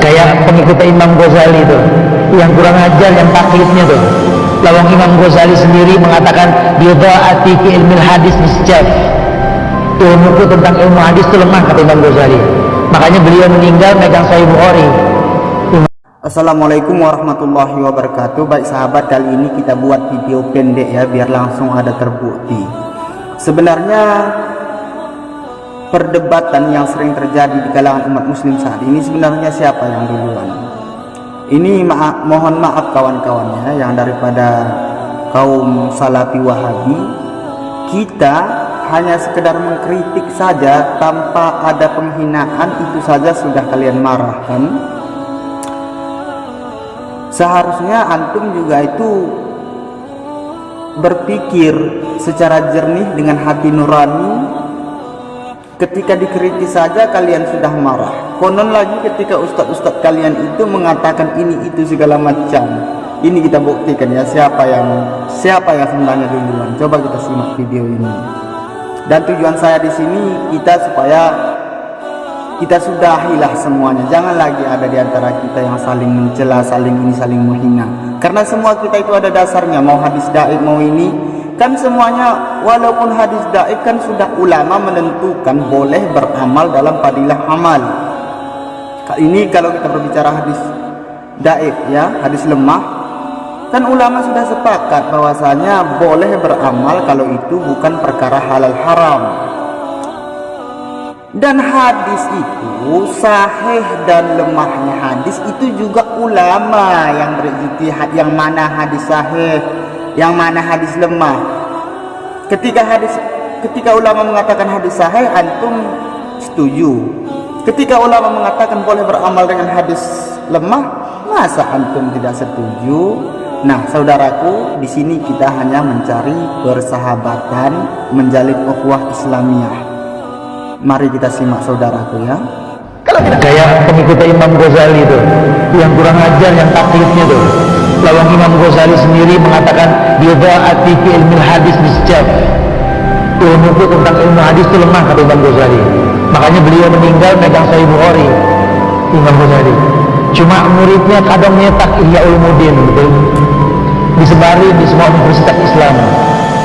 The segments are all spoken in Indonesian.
Kayak pengikut Imam Ghazali tuh, yang kurang ajar, yang taklidnya tuh. Lawang Imam Ghazali sendiri mengatakan bidhaati fi ilmil hadis misjaf. Ilmuku tentang ilmu hadis itu lemah, kata Imam Ghazali. Makanya beliau meninggal megang Sahih Bukhari. Assalamualaikum warahmatullahi wabarakatuh. Baik sahabat, kali ini kita buat video pendek ya, biar langsung ada terbukti. Sebenarnya perdebatan yang sering terjadi di kalangan umat muslim saat ini, sebenarnya siapa yang duluan? Ini mohon maaf kawan-kawannya yang daripada kaum salafi wahabi, kita hanya sekedar mengkritik saja tanpa ada penghinaan, itu saja sudah kalian marahkan. Seharusnya antum juga itu berpikir secara jernih dengan hati nurani. Ketika dikritik saja kalian sudah marah. Konon lagi ketika ustadz-ustadz kalian itu mengatakan ini itu segala macam. Ini kita buktikan ya siapa yang sebenarnya duluan. Coba kita simak video ini. Dan tujuan saya di sini supaya kita sudahilah semuanya. Jangan lagi ada di antara kita yang saling mencela, saling menghina. Karena semua kita itu ada dasarnya, mau hadis daif mau ini, kan semuanya walaupun hadis daif kan sudah ulama menentukan boleh beramal dalam fadilah amal. Ini kalau kita berbicara hadis daif ya, hadis lemah, kan ulama sudah sepakat bahwasanya boleh beramal kalau itu bukan perkara halal haram. Dan hadis itu sahih dan lemahnya hadis itu juga ulama yang berijtihad, yang mana hadis sahih, yang mana hadis lemah. Ketika ulama mengatakan hadis sahih, antum setuju. Ketika ulama mengatakan boleh beramal dengan hadis lemah, masa antum tidak setuju? Nah, saudaraku, di sini kita hanya mencari persahabatan, menjalin ukhuwah Islamiyah. Mari kita simak saudaraku ya. Kalau tidak kayak pengikut Imam Ghazali tuh, yang kurang ajar, yang taklidnya tuh. Lawang Imam Ghazali sendiri mengatakan bidhaati fi ilmil hadis misjaf. Ilmuku tentang ilmu hadis itu lemah, kata Imam Ghazali. Makanya beliau meninggal megang Sahih Bukhari, Imam Ghazali. Cuma muridnya kadang nyetak Ihya Ulumuddin, betul, disebari di semua universitas Islam.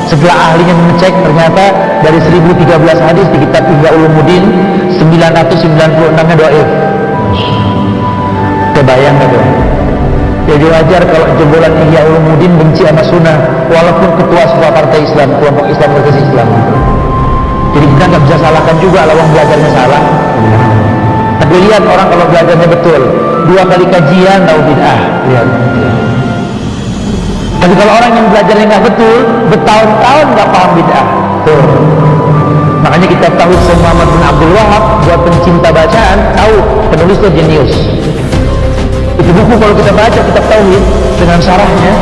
Setelah ahlinya mengecek, ternyata dari 1013 hadis di kitab Ihya Ulumuddin 996-nya dhaif. Kebayang itu. Jadi wajar kalau jebolan Ihya Ulumuddin benci sama sunnah, walaupun ketua sebuah partai Islam, kelompok Islam organisasi Islam. Jadi kita nggak bisa salahkan juga lawang belajarnya salah. Tapi lihat orang kalau belajarnya betul, 2 kali kajian tahu bid'ah. Lihat. Tapi kalau orang yang belajarnya nggak betul, bertahun-tahun nggak paham bid'ah. Tuh. Makanya kita tahu Muhammad bin Abdul Wahab, buat pencinta bacaan, tahu penulisnya jenius. Itu buku kalau kita baca kitab tauhid dengan syarahnya,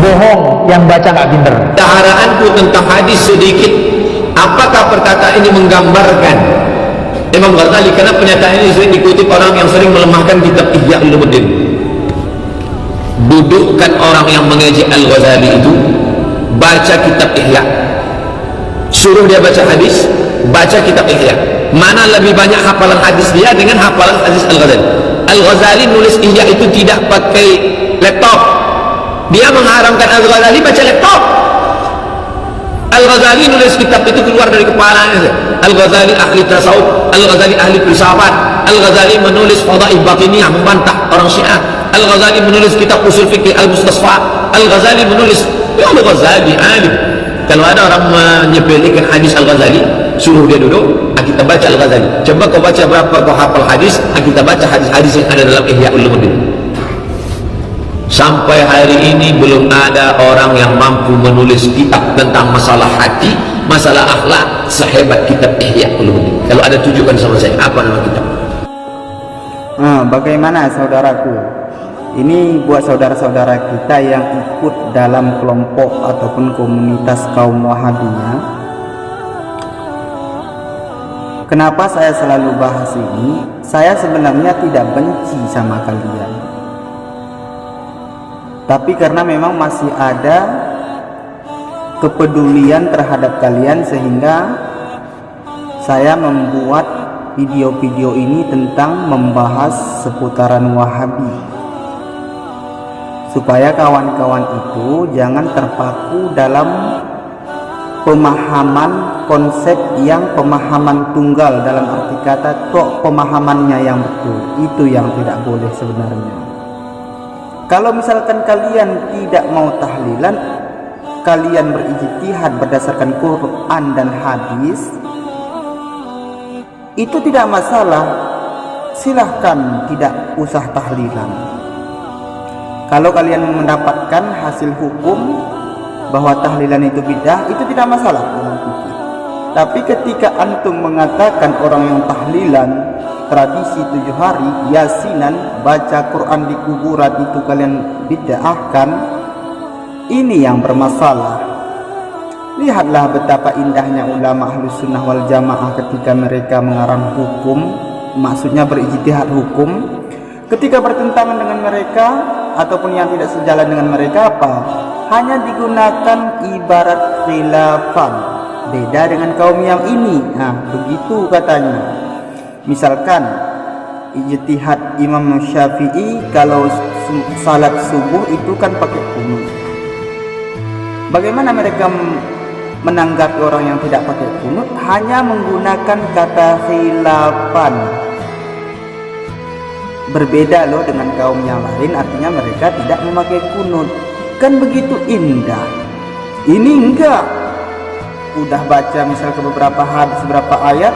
bohong yang baca nggak pinter. Taharaanku tentang hadis sedikit. Apakah perkataan ini menggambarkan Imam Ghazali? Karena pernyataan ini sering dikutip orang yang sering melemahkan kitab Ihya Ulumuddin. Dudukkan orang yang mengaji Al-Ghazali itu baca kitab Ihya, suruh dia baca hadis, baca kitab Ihya. Mana lebih banyak hafalan hadis dia dengan hafalan hadis Al-Ghazali? Al-Ghazali nulis Ihya itu tidak pakai laptop. Dia mengharamkan Al-Ghazali baca laptop. Al-Ghazali nulis kitab itu keluar dari kepalanya. Al-Ghazali ahli tasawuf, Al-Ghazali ahli filsafat, Al-Ghazali menulis Fadail Batiniyah membantah orang Syiah, Al-Ghazali menulis kitab usul fikih Al-Mustasfa, Al-Ghazali menulis, ya Al-Ghazali alim. Kalau ada orang menyepelekan hadis Al-Ghazali, suruh dia duduk, kita baca Al-Ghazali. Coba kau baca berapa kau hafal hadis, kita baca hadis-hadis yang ada dalam Ihya Ulumuddin. Sampai hari ini belum ada orang yang mampu menulis kitab tentang masalah hati, masalah akhlak sehebat kitab Ihya Ulumuddin. Kalau ada, tunjukkan sama saya apa nama kitab. Bagaimana saudaraku? Ini buat saudara-saudara kita yang ikut dalam kelompok ataupun komunitas kaum Wahabiyah. Kenapa saya selalu bahas ini? Saya sebenarnya tidak benci sama kalian, tapi karena memang masih ada kepedulian terhadap kalian, sehingga saya membuat video-video ini tentang membahas seputaran Wahabi, supaya kawan-kawan itu jangan terpaku dalam pemahaman konsep yang pemahaman tunggal, dalam arti kata tok pemahamannya yang betul. Itu yang tidak boleh sebenarnya. Kalau misalkan kalian tidak mau tahlilan, kalian berijtihad berdasarkan Quran dan hadis, itu tidak masalah, silahkan tidak usah tahlilan. Kalau kalian mendapatkan hasil hukum bahwa tahlilan itu bidah, itu tidak masalah dalam fikih. Tapi ketika antum mengatakan orang yang tahlilan tradisi 7 hari, yasinan, baca Quran di kuburan itu kalian bid'ahkan, ini yang bermasalah. Lihatlah betapa indahnya ulama Ahlus Sunnah wal Jamaah ketika mereka mengarang hukum, maksudnya berijtihad hukum. Ketika bertentangan dengan mereka ataupun yang tidak sejalan dengan mereka, apa? Hanya digunakan ibarat khilafan, beda dengan kaum yang ini. Nah, begitu katanya. Misalkan ijtihad Imam Syafi'i kalau salat subuh itu kan pakai kunut. Bagaimana mereka menanggapi orang yang tidak pakai kunut? Hanya menggunakan kata khilafan. Berbeda loh dengan kaum yang lain, artinya mereka tidak memakai kunut. Kan begitu indah. Ini enggak. Udah baca misal ke beberapa hadis, beberapa ayat,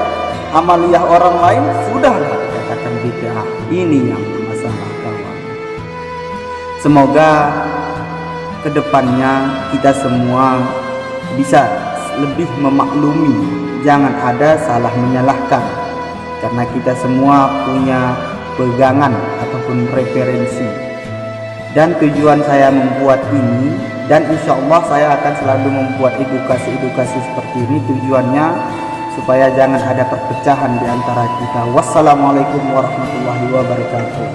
amaliyah orang lain sudahlah dikatakan bid'ah. Ini yang bermasalah, kawan. Semoga kedepannya kita semua bisa lebih memaklumi, jangan ada salah menyalahkan, karena kita semua punya pegangan ataupun referensi. Dan tujuan saya membuat ini, dan insya Allah saya akan selalu membuat edukasi-edukasi seperti ini, tujuannya supaya jangan ada perpecahan di antara kita. Wassalamualaikum warahmatullahi wabarakatuh.